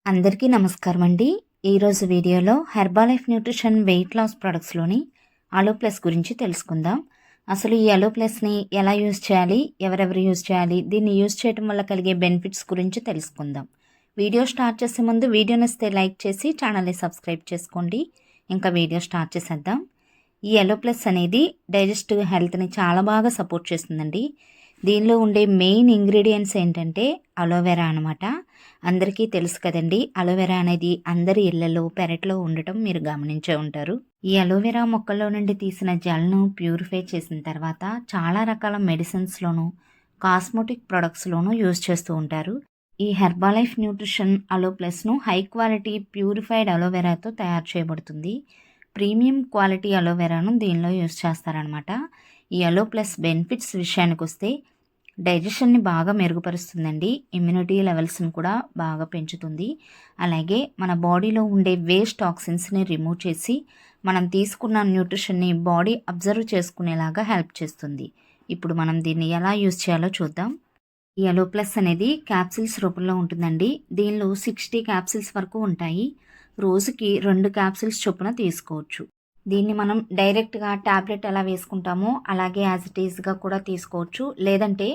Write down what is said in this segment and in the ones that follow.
అందరికీ నమస్కారం అండి. ఈరోజు వీడియోలో హెర్బాలైఫ్ న్యూట్రిషన్ వెయిట్ లాస్ ప్రొడక్ట్స్లోని అలో ప్లస్ గురించి తెలుసుకుందాం. అసలు ఈ అలో ప్లస్ని ఎలా యూజ్ చేయాలి, ఎవరెవరు యూజ్ చేయాలి, దీన్ని యూజ్ చేయడం వల్ల కలిగే బెనిఫిట్స్ గురించి తెలుసుకుందాం. వీడియో స్టార్ట్ చేసే ముందు వీడియో నచ్చితే లైక్ చేసి ఛానల్ని సబ్స్క్రైబ్ చేసుకోండి. ఇంకా వీడియో స్టార్ట్ చేసేద్దాం. ఈ అలో ప్లస్ అనేది డైజెస్టివ్ హెల్త్ని చాలా బాగా సపోర్ట్ చేస్తుందండి. దీనిలో ఉండే మెయిన్ ఇంగ్రీడియంట్స్ ఏంటంటే అలోవెరా అనమాట. అందరికీ తెలుసు కదండి, అలోవెరా అనేది అందరి ఇళ్లలో పెరట్లో ఉండటం మీరు గమనించే ఉంటారు. ఈ అలోవెరా మొక్కల్లో నుండి తీసిన జెల్ను ప్యూరిఫై చేసిన తర్వాత చాలా రకాల మెడిసిన్స్లోను కాస్మెటిక్ ప్రొడక్ట్స్లోనూ యూజ్ చేస్తూ ఉంటారు. ఈ హెర్బాలైఫ్ న్యూట్రిషన్ అలో ప్లస్ను హై క్వాలిటీ ప్యూరిఫైడ్ అలోవెరాతో తయారు చేయబడుతుంది. ప్రీమియం క్వాలిటీ అలోవెరాను దీనిలో యూజ్ చేస్తారనమాట. ఈ అలో ప్లస్ బెనిఫిట్స్ విషయానికి వస్తే డైజెషన్ని బాగా మెరుగుపరుస్తుందండి. ఇమ్యూనిటీ లెవెల్స్ని కూడా బాగా పెంచుతుంది. అలాగే మన బాడీలో ఉండే వేస్ట్ టాక్సిన్స్ని రిమూవ్ చేసి మనం తీసుకున్న న్యూట్రిషన్ని బాడీ అబ్జర్వ్ చేసుకునేలాగా హెల్ప్ చేస్తుంది. ఇప్పుడు మనం దీన్ని ఎలా యూజ్ చేయాలో చూద్దాం. ఈ అలో ప్లస్ అనేది క్యాప్సిల్స్ రూపంలో ఉంటుందండి. దీనిలో 60 క్యాప్సిల్స్ వరకు ఉంటాయి. రోజుకి 2 క్యాప్సిల్స్ చొప్పున తీసుకోవచ్చు. దీన్ని మనం డైరెక్ట్గా ట్యాబ్లెట్ ఎలా వేసుకుంటామో అలాగే యాజ్ ఇట్ ఈజ్గా కూడా తీసుకోవచ్చు. లేదంటే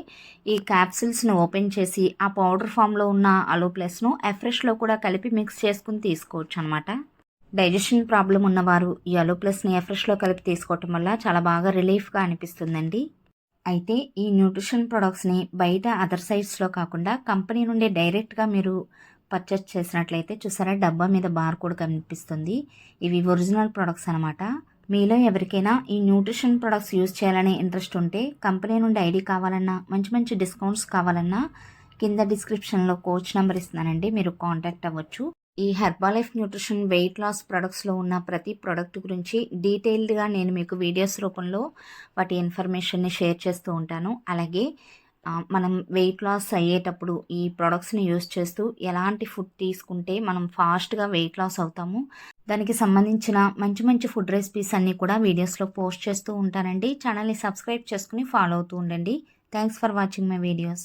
ఈ క్యాప్సిల్స్ని ఓపెన్ చేసి ఆ పౌడర్ ఫామ్లో ఉన్న అలో ప్లస్ను ఎఫ్రెష్లో కూడా కలిపి మిక్స్ చేసుకుని తీసుకోవచ్చు అనమాట. డైజెషన్ ప్రాబ్లం ఉన్నవారు ఈ అలో ప్లస్ని ఎఫ్రెష్లో కలిపి తీసుకోవటం వల్ల చాలా బాగా రిలీఫ్గా అనిపిస్తుందండి. అయితే ఈ న్యూట్రిషన్ ప్రొడక్ట్స్ని బయట అదర్ సైట్స్లో కాకుండా కంపెనీ నుండి డైరెక్ట్గా మీరు పర్చేస్ చేసినట్లయితే చూసారా, డబ్బా మీద బార్ కోడ్ కనిపిస్తుంది. ఇవి ఒరిజినల్ ప్రొడక్ట్స్ అనమాట. మీలో ఎవరికైనా ఈ న్యూట్రిషన్ ప్రొడక్ట్స్ యూజ్ చేయాలనే ఇంట్రెస్ట్ ఉంటే కంపెనీ నుండి ఐడి కావాలన్నా మంచి మంచి డిస్కౌంట్స్ కావాలన్నా కింద డిస్క్రిప్షన్లో కోచ్ నెంబర్ ఇస్తున్నానండి, మీరు కాంటాక్ట్ అవ్వచ్చు. ఈ హెర్బాలైఫ్ న్యూట్రిషన్ వెయిట్ లాస్ ప్రొడక్ట్స్లో ఉన్న ప్రతి ప్రోడక్ట్ గురించి డీటెయిల్డ్గా నేను మీకు వీడియోస్ రూపంలో వాటి ఇన్ఫర్మేషన్ని షేర్ చేస్తూ ఉంటాను. అలాగే మనం వెయిట్ లాస్ అయ్యేటప్పుడు ఈ ప్రొడక్ట్స్ని యూజ్ చేస్తూ ఎలాంటి ఫుడ్ తీసుకుంటే మనం ఫాస్ట్గా వెయిట్ లాస్ అవుతాము, దానికి సంబంధించిన మంచి మంచి ఫుడ్ రెసిపీస్ అన్నీ కూడా వీడియోస్లో పోస్ట్ చేస్తూ ఉంటానండి. ఛానల్ని సబ్స్క్రైబ్ చేసుకుని ఫాలో అవుతూ ఉండండి. Thanks for watching my videos.